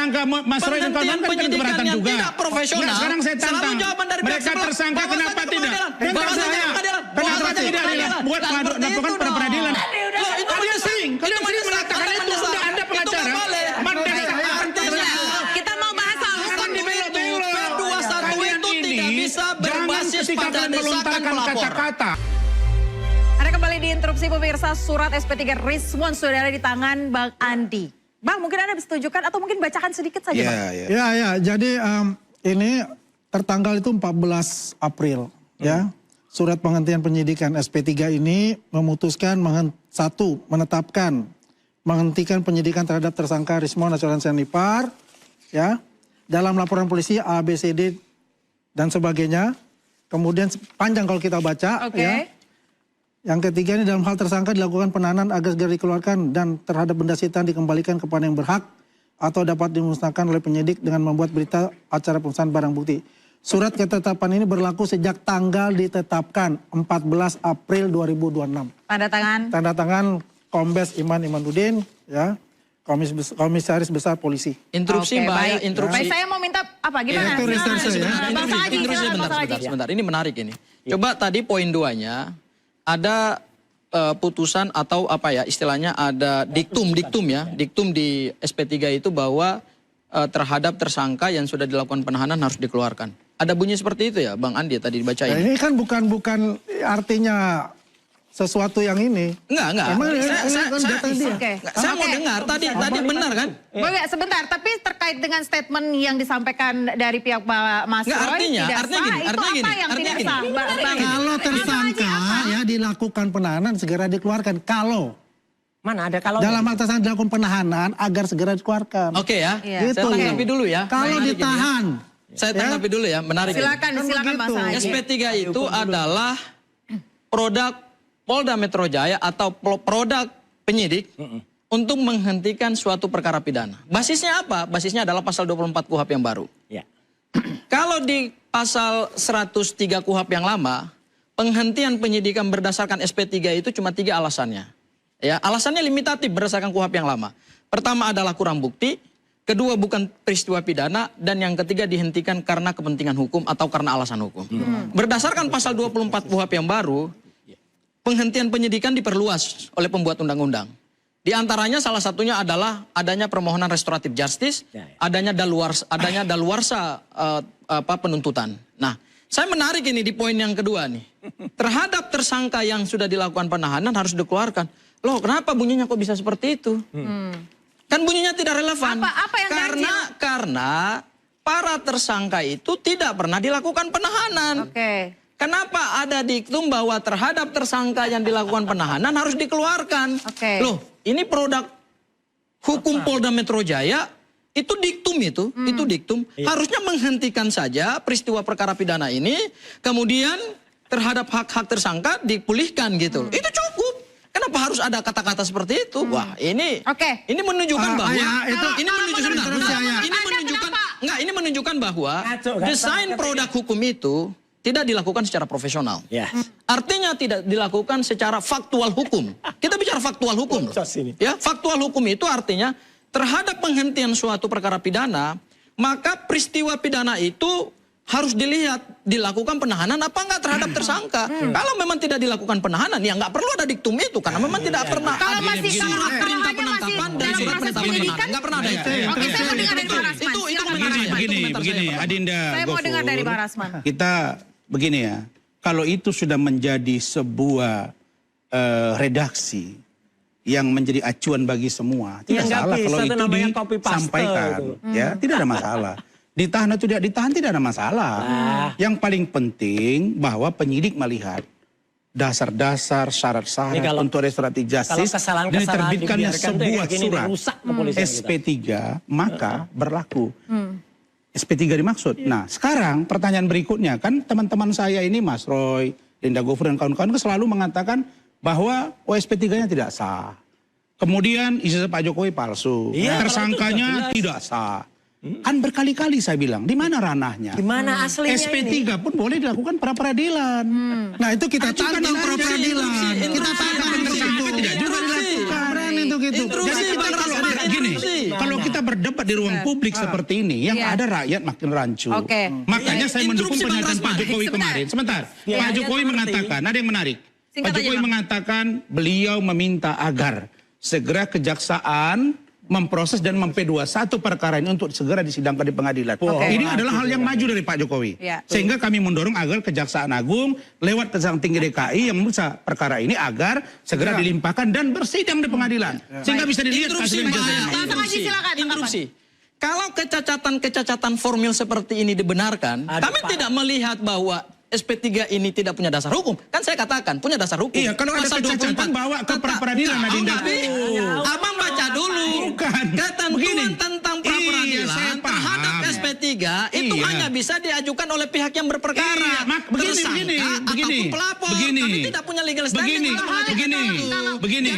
tersangka Mas Roy dan kawan-kawan kan keberatan juga. Tidak profesional. Nah, sekarang saya tantang. Mereka tersangka kenapa tidak? Kenapa tidak buat laporan pada peradilan? Kalian sering mengatakan itu sudah Anda pengacara. Kita mau bahas soal hukum. P21 itu tidak bisa berbasis pada desakan pelapor. Kata-kata. Ada kembali diinterupsi pemirsa, surat SP3 Rizwan sudah ada di tangan Bang Andi. Bang, mungkin Anda bisa tunjukkan atau mungkin bacakan sedikit saja, Bang. Ya, jadi ini tertanggal itu 14 April, ya. Surat penghentian penyidikan SP3 ini memutuskan menghentikan penyidikan terhadap tersangka Rizwan Asuransi Nipar, ya, dalam laporan polisi A, B, C, D dan sebagainya. Kemudian panjang kalau kita baca, ya. Yang ketiga ini dalam hal tersangka dilakukan penahanan agar segera dikeluarkan dan terhadap benda sitaan dikembalikan kepada yang berhak atau dapat dimusnahkan oleh penyidik dengan membuat berita acara pemusnahan barang bukti. Surat ketetapan ini berlaku sejak tanggal ditetapkan 14 April 2026. Tanda tangan Kombes Iman Imanuddin, ya, Komisaris Besar Polisi. Interupsi Mbak, ya, interupsi. Baik, saya mau minta apa gimana? Sebentar, ini menarik ini. Coba tadi poin 2-nya ada putusan atau apa ya istilahnya ada diktum di SP3 itu bahwa terhadap tersangka yang sudah dilakukan penahanan harus dikeluarkan. Ada bunyi seperti itu ya Bang Andi tadi dibacain. Nah, ini kan bukan artinya sesuatu yang ini. Enggak. Saya mau dengar tadi benar kan? Sebentar, tapi terkait dengan statement yang disampaikan dari pihak Mas Roy tidak sah, itu apa yang tidak sah? Kalau tersangka ya dilakukan penahanan segera dikeluarkan. Kalau mana ada kalau dalam hal tersangka dilakukan penahanan agar segera dikeluarkan. Oke ya. Gitu. Saya tanggapi dulu ya. Kalau ditahan. Saya tanggapi dulu ya, menarik. Silakan Mas Haji. SP3 itu adalah produk Polda Metro Jaya atau produk penyidik untuk menghentikan suatu perkara pidana. Basisnya apa? Basisnya adalah pasal 24 KUHP yang baru. Ya. Kalau di pasal 103 KUHP yang lama, penghentian penyidikan berdasarkan SP3 itu cuma 3 alasannya. Ya, alasannya limitatif berdasarkan KUHP yang lama. Pertama adalah kurang bukti, kedua bukan peristiwa pidana, dan yang ketiga dihentikan karena kepentingan hukum atau karena alasan hukum. Berdasarkan pasal 24 KUHP yang baru, penghentian penyidikan diperluas oleh pembuat undang-undang. Di antaranya salah satunya adalah adanya permohonan restoratif justice, adanya daluarsa penuntutan. Nah, saya menarik ini di poin yang kedua nih. Terhadap tersangka yang sudah dilakukan penahanan harus dikeluarkan. Loh, kenapa bunyinya kok bisa seperti itu? Kan bunyinya tidak relevan. Apa yang karena para tersangka itu tidak pernah dilakukan penahanan. Kenapa ada diktum bahwa terhadap tersangka yang dilakukan penahanan harus dikeluarkan? Loh, ini produk hukum Polda Metro Jaya, itu diktum itu diktum. Harusnya menghentikan saja peristiwa perkara pidana ini, kemudian terhadap hak-hak tersangka dipulihkan gitu. Itu cukup. Kenapa harus ada kata-kata seperti itu? Wah, ini menunjukkan bahwa ini menunjukkan bahwa desain produk hukum itu tidak dilakukan secara profesional. Artinya tidak dilakukan secara faktual hukum. Kita bicara faktual hukum. Ya, faktual hukum itu artinya terhadap penghentian suatu perkara pidana, maka peristiwa pidana itu harus dilihat dilakukan penahanan apa enggak terhadap tersangka. Kalau memang tidak dilakukan penahanan, ya enggak perlu ada diktum itu karena memang tidak pernah kalau masih surat perintah penangkapan dan surat penetapan penahanan. Enggak pernah ada itu. Oke, saya mau dengar dari Bang Rasman. Begini, Adinda. Saya mau dengar dari Bang Rasman. Kita begini ya, kalau itu sudah menjadi sebuah redaksi yang menjadi acuan bagi semua, tidak salah kalau itu disampaikan, ya tidak ada masalah. Ditahan atau tidak ditahan tidak ada masalah. Yang paling penting bahwa penyidik melihat dasar-dasar syarat-syarat untuk restoratif justice dan diterbitkannya sebuah surat SP3 maka berlaku. SP3 dimaksud. Nah, sekarang pertanyaan berikutnya, kan teman-teman saya ini Mas Roy, Linda Gofur dan kawan-kawan selalu mengatakan bahwa SP3-nya tidak sah. Kemudian ijazah Pak Jokowi palsu. Tersangkanya tidak sah. Kan berkali-kali saya bilang, di mana ranahnya? Di mana aslinya SP3 pun boleh dilakukan pra-peradilan. Nah, itu kita tantang pra-peradilan. Kita tantang tersangka tidak juga dilakukan. Itu gitu. Jadi kita kalau debat di ruang publik seperti ini, yang ada rakyat makin rancu. Makanya saya mendukung pernyataan Pak Jokowi kemarin. Sebentar, Pak Jokowi mengatakan, ada yang menarik. Pak Jokowi mengatakan beliau meminta agar segera kejaksaan memproses dan mem-P21 perkara ini untuk segera disidangkan di pengadilan. Ini adalah hal yang maju dari Pak Jokowi. Sehingga kami mendorong agar Kejaksaan Agung lewat Kejaksaan Tinggi DKI yang memeriksa perkara ini agar segera dilimpahkan dan bersidang di pengadilan. Sehingga bisa dilihat Interupsi. Kalau kecacatan formil seperti ini dibenarkan, kami tidak melihat bahwa SP3 ini tidak punya dasar hukum. Kan saya katakan punya dasar hukum. Iya, kalau ada kecacatan bawa ke pra-peradilan, Adinda. Abang baca dulu. Ketentuan tentang pra-peradilan terhadap SP3 itu hanya bisa diajukan oleh pihak yang berperkara. Begini. Pelapor. Kami tidak punya legal standing. Begini.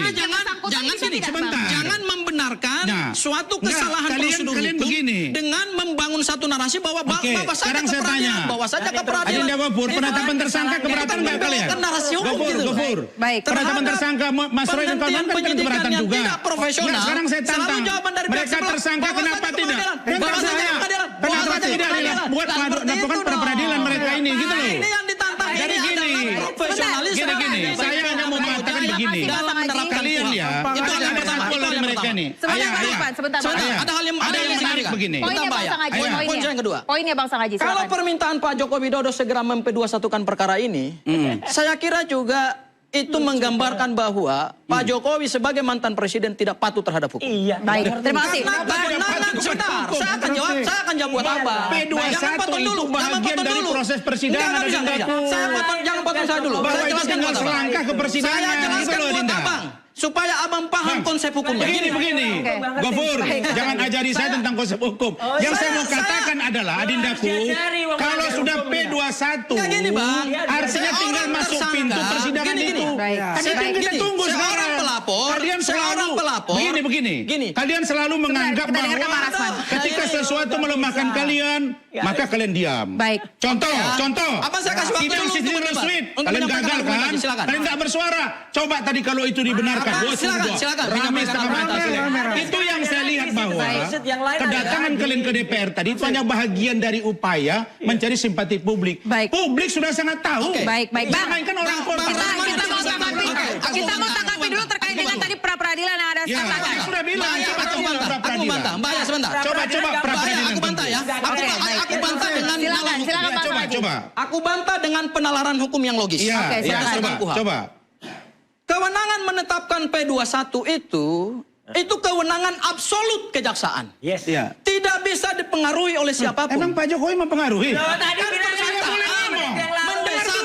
Jangan membenarkan suatu kesalahan prosedur hukum dengan membangun satu narasi bahwa bawa saja ke peradilan. Bawa saja ke peradilan. Penetapan tersangka keberatan nggak kalian? Gofur. Penetapan tersangka Mas Roy dan kawan-kawan kan keberatan juga. Tidak profesional. Sekarang saya tantang. Mereka tersangka kenapa tidak? Kenapa tidak buat laporan peradilan mereka ini gitu loh. Ini yang ditantang. Jadi gini. Gini. Saya hanya mau mengatakan begini. Kalian ya. Itu yang pertama. Dari mereka nih. Sebentar. Ada hal yang menarik begini. Poinnya Bang Sangaji. Kalau permintaan Pak Joko Widodo segera mem-P21-kan perkara ini, saya kira juga itu menggambarkan bahwa Pak Jokowi sebagai mantan presiden tidak patuh terhadap hukum. Iya. Baik, terima kasih. Sebentar, saya akan jawab buat apa. P21 itu bagian dari proses persidangan. Jangan potong saya dulu. Bahwa itu tinggal selangkah ke persidangan. Saya jelaskan buat abang, supaya abang paham konsep hukumnya. Begini. Gofur, jangan ajari saya tentang konsep hukum. Yang saya mau katakan adalah, Adindaku, kalau sudah P21, artinya tinggal masuk pintu persidangan itu. Kita tunggu sekarang. Kalian selalu, begini. Kalian selalu menganggap bahwa ketika sesuatu melemahkan kalian, maka kalian diam. Contoh. Sidang sistem resmi, kalian gagal kan? Kalian tidak bersuara. Coba tadi kalau itu dibenarkan. Silakan. Itu yang saya lihat bahwa kedatangan kalian ke DPR tadi itu hanya bagian dari upaya mencari simpati publik. Publik sudah sangat tahu. Baik. Bang, mainkan orang kita mau tanggapi dulu terkait dengan tadi pra-peradilan yang ada sekarang. Saya sudah bilang. Aku bantah. Mbak ya sebentar. Coba pra-peradilan. Aku bantah ya. Aku bantah dengan Silakan Bang Sangaji. Coba. Aku bantah dengan penalaran hukum yang logis. Coba. Kewenangan menetapkan P21 itu kewenangan absolut kejaksaan. Yes. Tidak bisa dipengaruhi oleh siapapun. Emang Pak Jokowi mempengaruhi? Tadi bilang Mendesak.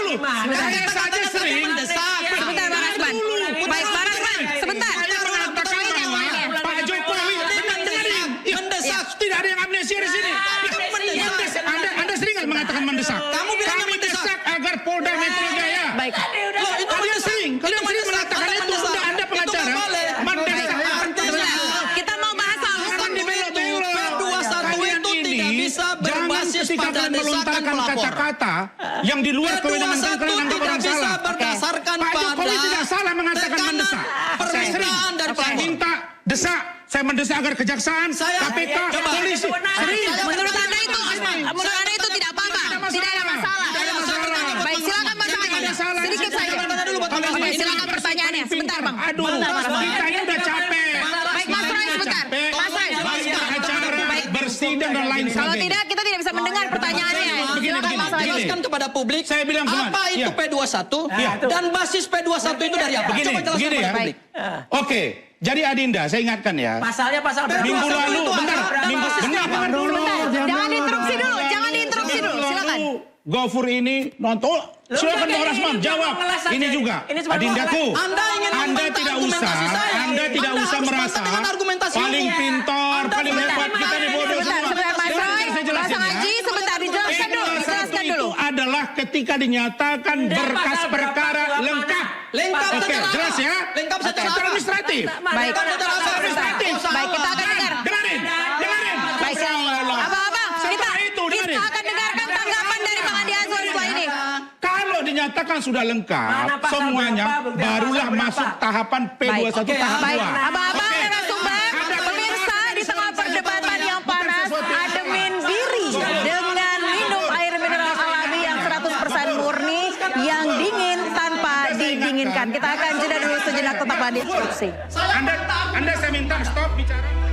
Saya saja sering. Sebentar Bang Rasman. Baik Bang Rasman, sebentar. Pak Jokowi mendesak. Tidak ada yang amnesia di sini. Anda sering nggak mengatakan mendesak? Kamu bilang mendesak agar Polda Metro Jaya. Baik. Kalian sering mengatakan itu. Anda pengacara. Mendesak. Kita mau bahas soal hukum. P21 itu tidak bisa berbasis pada desakan pelapor. Kata-kata yang di luar kewenangan kalian anggap orang salah. Berdasarkan Pak Jokowi tidak salah mengatakan mendesak. Saya sering. Saya minta desak. Saya mendesak agar kejaksaan, KPK, polisi. Menurut Anda itu tidak apa-apa. Tidak ada masalah. Baik, silakan Bang Sangaji. Sedikit saja. Silakan pertanyaannya. Sebentar Bang. Aduh, kita ini udah capek. Baik Mas Roy sebentar. Mas Roy. Baik, bersidang dan lain sebagainya. Kalau tidak kita tidak bisa mendengar pertanyaannya. Silakan Mas Roy. Jelaskan kepada publik Saya bilang apa itu P21 dan basis P21 itu dari apa? Coba jelaskan kepada publik. Oke, jadi Adinda, saya ingatkan ya. Pasalnya pasal Minggu lalu, bentar dulu. Jangan diinterupsi dulu. Silakan. Gofur ini nonton. Silakan Bang Rasman jawab. Ini juga. Adindaku. Anda tidak usah merasa paling pintar, paling hebat. Kita ini bodoh semua. Mas Sangaji sebentar dijelaskan dulu. Itu adalah ketika dinyatakan berkas perkara lengkap. Oke, jelas ya? Lengkap secara administratif. Baik. Baik, kita akan dengar. Dengarin. Baik. Abang-abang, kita akan dengarkan tanggapan dari Bang Andi Azwar setelah ini. Kalau dinyatakan sudah lengkap semuanya, barulah masuk tahapan P21 tahap 2. Baik, abang-abang narasumber, pemirsa di tengah perdebatan Kita akan jeda dulu sejenak, tetaplah di Diskusi. Anda saya minta stop bicara.